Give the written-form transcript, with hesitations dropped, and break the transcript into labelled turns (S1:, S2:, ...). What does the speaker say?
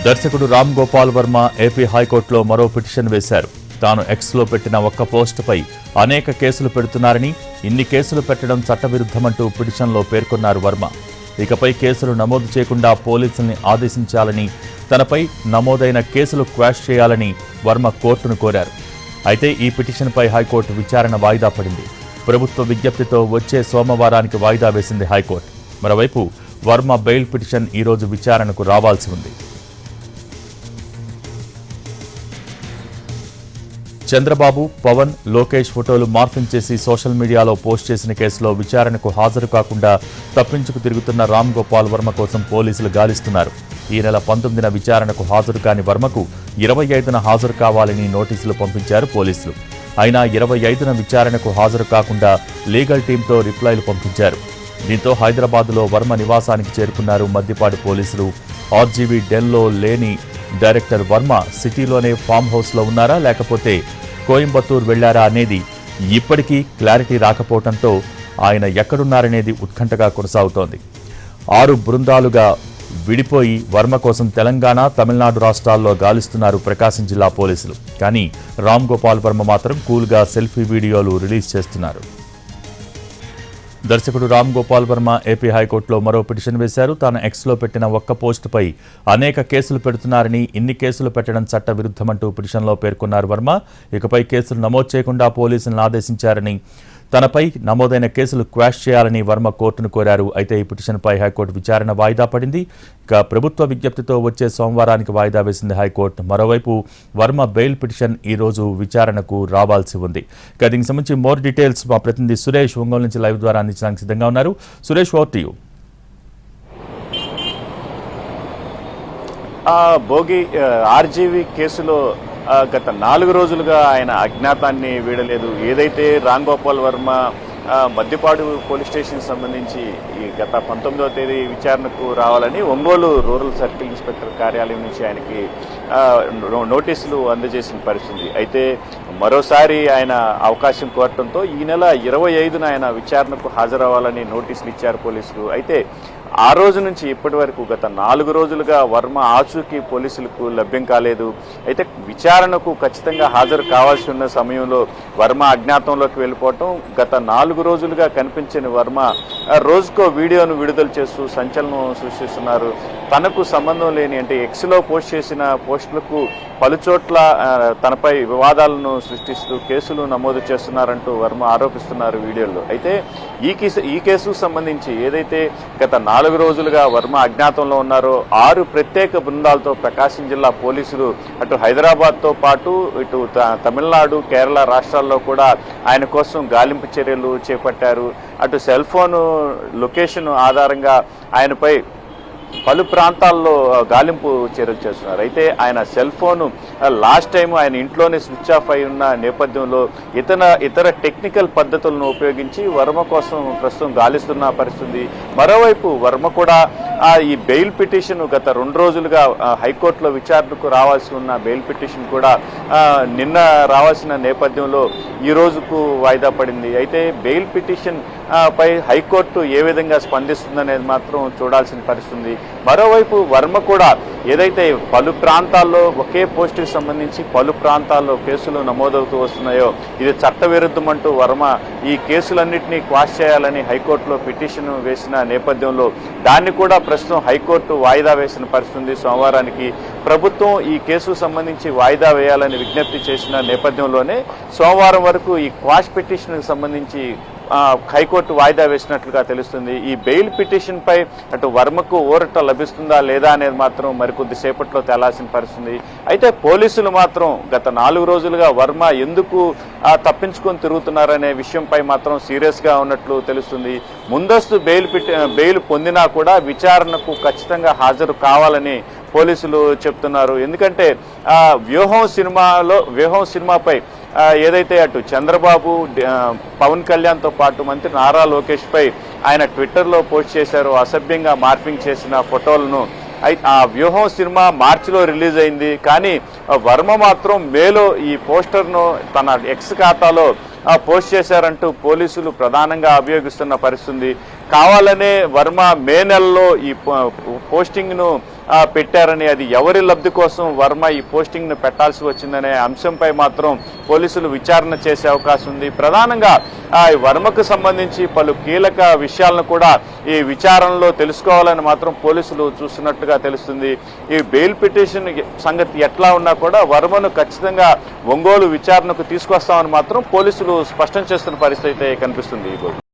S1: దర్శకుడు రామ్ గోపాల్ వర్మ ఏపీ హైకోర్టులో మరో పిటిషన్ వేశారు. తాను ఎక్స్లో పెట్టిన ఒక్క పోస్టుపై అనేక కేసులు పెడుతున్నారని, ఇన్ని కేసులు పెట్టడం చట్టవిరుద్ధమంటూ పిటిషన్లో పేర్కొన్నారు వర్మ. ఇకపై కేసులు నమోదు చేయకుండా పోలీసుల్ని ఆదేశించాలని, తనపై నమోదైన కేసులు క్వాష్ చేయాలని వర్మ కోర్టును కోరారు. అయితే ఈ పిటిషన్పై హైకోర్టు విచారణ వాయిదా పడింది. ప్రభుత్వ విజ్ఞప్తితో వచ్చే సోమవారానికి వాయిదా వేసింది హైకోర్టు. మరోవైపు వర్మ బెయిల్ పిటిషన్ ఈరోజు విచారణకు రావాల్సి ఉంది. చంద్రబాబు, పవన్, లోకేష్ ఫోటోలు మార్ఫింగ్ చేసి సోషల్ మీడియాలో పోస్ట్ చేసిన కేసులో విచారణకు హాజరు కాకుండా తప్పించుకు తిరుగుతున్న రామ్ గోపాల్ వర్మ కోసం పోలీసులు గాలిస్తున్నారు. ఈ నెల 19న విచారణకు హాజరు కాని వర్మకు 25న హాజరు కావాలని నోటీసులు పంపించారు పోలీసులు. అయినా 25న విచారణకు హాజరు కాకుండా లీగల్ టీంతో రిప్లైలు పంపించారు. దీంతో హైదరాబాద్లో వర్మ నివాసానికి చేరుకున్నారు మద్దిపాడు పోలీసులు. ఆర్జీవీ డెన్లో లేని డైరెక్టర్ వర్మ సిటీలోనే ఫామ్ హౌస్లో ఉన్నారా, లేకపోతే కోయంబత్తూరు వెళ్లారా అనేది ఇప్పటికీ క్లారిటీ రాకపోవడంతో ఆయన ఎక్కడున్నారనేది ఉత్కంఠగా కొనసాగుతోంది. 6 బృందాలుగా విడిపోయి వర్మ కోసం తెలంగాణ, తమిళనాడు రాష్ట్రాల్లో గాలిస్తున్నారు ప్రకాశం జిల్లా పోలీసులు. కానీ రామ్ గోపాల్ వర్మ మాత్రం కూల్గా సెల్ఫీ వీడియోలు రిలీజ్ చేస్తున్నారు. దర్శకుడు రామ్ గోపాల్ వర్మ ఏపీ హైకోర్టులో మరో పిటిషన్ వేశారు. తాను ఎక్స్లో పెట్టిన ఒక్క పోస్టుపై అనేక కేసులు పెడుతున్నారని, ఇన్ని కేసులు పెట్టడం చట్ట విరుద్ధమంటూ పిటిషన్లో పేర్కొన్నారు వర్మ. ఇకపై కేసులు నమోదు చేయకుండా పోలీసులను ఆదేశించారని, తనపై నమోదైన కేసులు క్వాష్ చేయాలని వర్మ కోర్టును కోరారు. అయితే ఈ పిటిషన్పై హైకోర్టు విచారణ వాయిదా పడింది. ఇక ప్రభుత్వ విజ్ఞప్తితో వచ్చే సోమవారానికి వాయిదా వేసింది హైకోర్టు. మరోవైపు వర్మ బెయిల్ పిటిషన్ ఈ రోజు విచారణకు రావాల్సి ఉంది. ఇక దీనికి సంబంధించి మోర్ డీటెయిల్స్ మా ప్రతినిధి సురేష్ ఒంగోలు నుంచి లైవ్ ద్వారా అందించడానికి సిద్ధంగా ఉన్నారు. Suresh, over to you.
S2: Bhogi RGV కేసులో గత 4 రోజులుగా ఆయన అజ్ఞాతాన్ని వీడలేదు. ఏదైతే రామ్ గోపాల్ వర్మ మద్దిపాడు పోలీస్ స్టేషన్ సంబంధించి ఈ గత 19వ తేదీ విచారణకు రావాలని ఒంగోలు రూరల్ సర్కిల్ ఇన్స్పెక్టర్ కార్యాలయం నుంచి ఆయనకి నోటీసులు అందజేసిన పరిస్థితి. అయితే మరోసారి ఆయన అవకాశం కోరటంతో ఈ నెల 25న ఆయన విచారణకు హాజరవ్వాలని నోటీసులు ఇచ్చారు పోలీసులు. అయితే ఆ రోజు నుంచి ఇప్పటి వరకు గత 4 రోజులుగా వర్మ ఆచూకీ పోలీసులకు లభ్యం కాలేదు. అయితే విచారణకు ఖచ్చితంగా హాజరు కావాల్సి ఉన్న సమయంలో వర్మ అజ్ఞాతంలోకి వెళ్ళిపోవటం, గత 4 రోజులుగా కనిపించిన వర్మ రోజుకో వీడియోను విడుదల చేస్తూ సంచలనం సృష్టిస్తున్నారు. తనకు సంబంధం లేని, అంటే ఎక్స్లో పోస్ట్ చేసిన పోస్టులకు పలుచోట్ల తనపై వివాదాలను సృష్టిస్తూ కేసులు నమోదు చేస్తున్నారంటూ వర్మ ఆరోపిస్తున్నారు వీడియోలో. అయితే ఈ కేసుకు సంబంధించి ఏదైతే గత 4 రోజులుగా వర్మ అజ్ఞాతంలో ఉన్నారో 6 ప్రత్యేక బృందాలతో ప్రకాశం జిల్లా పోలీసులు అటు హైదరాబాద్తో పాటు ఇటు తమిళనాడు, కేరళ రాష్ట్రాల్లో కూడా ఆయన కోసం గాలింపు చర్యలు చేపట్టారు. అటు సెల్ ఫోన్ లొకేషన్ ఆధారంగా ఆయనపై పలు ప్రాంతాల్లో గాలింపు చర్యలు చేస్తున్నారు. అయితే ఆయన సెల్ ఫోను లాస్ట్ టైం ఆయన ఇంట్లోనే స్విచ్ ఆఫ్ అయి ఉన్న నేపథ్యంలో ఇతర టెక్నికల్ పద్ధతులను ఉపయోగించి వర్మ కోసం ప్రస్తుతం గాలిస్తున్న పరిస్థితి. మరోవైపు వర్మ కూడా ఈ బెయిల్ పిటిషన్ గత 2 రోజులుగా హైకోర్టులో విచారణకు రావాల్సి ఉన్న బెయిల్ పిటిషన్ కూడా నిన్న రావాల్సిన నేపథ్యంలో ఈ రోజుకు వాయిదా పడింది. అయితే బెయిల్ పిటిషన్ పై హైకోర్టు ఏ విధంగా స్పందిస్తుందనేది మాత్రం చూడాల్సిన పరిస్థితి. మరోవైపు వర్మ కూడా ఏదైతే పలు ప్రాంతాల్లో ఒకే పోస్టుకి సంబంధించి పలు ప్రాంతాల్లో కేసులు నమోదవుతూ వస్తున్నాయో ఇది చట్టవిరుద్ధమంటూ వర్మ ఈ కేసులన్నింటినీ క్వాష్ చేయాలని హైకోర్టులో పిటిషన్ వేసిన నేపథ్యంలో దాన్ని కూడా ప్రస్తుతం హైకోర్టు వాయిదా వేసిన పరిస్థితి. సోమవారానికి ప్రభుత్వం ఈ కేసుకు సంబంధించి వాయిదా వేయాలని విజ్ఞప్తి చేసిన నేపథ్యంలోనే సోమవారం వరకు ఈ క్వాష్ పిటిషన్కి సంబంధించి హైకోర్టు వాయిదా వేసినట్లుగా తెలుస్తుంది. ఈ బెయిల్ పిటిషన్ పై అటు వర్మకు ఊరట లభిస్తుందా లేదా అనేది మాత్రం మరికొద్ది సేపట్లో తేలాల్సిన పరిస్థితి. అయితే పోలీసులు మాత్రం గత 4 రోజులుగా వర్మ ఎందుకు తప్పించుకొని తిరుగుతున్నారనే విషయంపై మాత్రం సీరియస్గా ఉన్నట్లు తెలుస్తుంది. ముందస్తు బెయిల్ పొందినా కూడా విచారణకు ఖచ్చితంగా హాజరు కావాలని పోలీసులు చెప్తున్నారు. ఎందుకంటే వ్యూహం సినిమాపై ఏదైతే అటు చంద్రబాబు, పవన్ కళ్యాణ్తో పాటు మంత్రి నారా లోకేష్పై ఆయన ట్విట్టర్లో పోస్ట్ చేశారు అసభ్యంగా మార్ఫింగ్ చేసిన ఫోటోలను. ఆ వ్యూహం సినిమా మార్చిలో రిలీజ్ అయింది. కానీ వర్మ మాత్రం మేలో ఈ పోస్టర్ను తన ఎక్స్ ఖాతాలో పోస్ట్ చేశారంటూ పోలీసులు ప్రధానంగా అభియోగిస్తున్న పరిస్థితి. కావాలనే వర్మ మే నెలలో ఈ పోస్టింగ్ను పెట్టారని, అది ఎవరి లబ్ధి కోసం వర్మ ఈ పోస్టింగ్ను పెట్టాల్సి వచ్చిందనే అంశంపై మాత్రం పోలీసులు విచారణ చేసే అవకాశం ఉంది. ప్రధానంగా వర్మకు సంబంధించి పలు కీలక విషయాలను కూడా ఈ విచారణలో తెలుసుకోవాలని మాత్రం పోలీసులు చూస్తున్నట్టుగా తెలుస్తుంది. ఈ బెయిల్ పిటిషన్ సంగతి ఎట్లా ఉన్నా కూడా వర్మను ఖచ్చితంగా ఒంగోలు విచారణకు తీసుకొస్తామని మాత్రం పోలీసులు స్పష్టం చేస్తున్న పరిస్థితి అయితే కనిపిస్తుంది.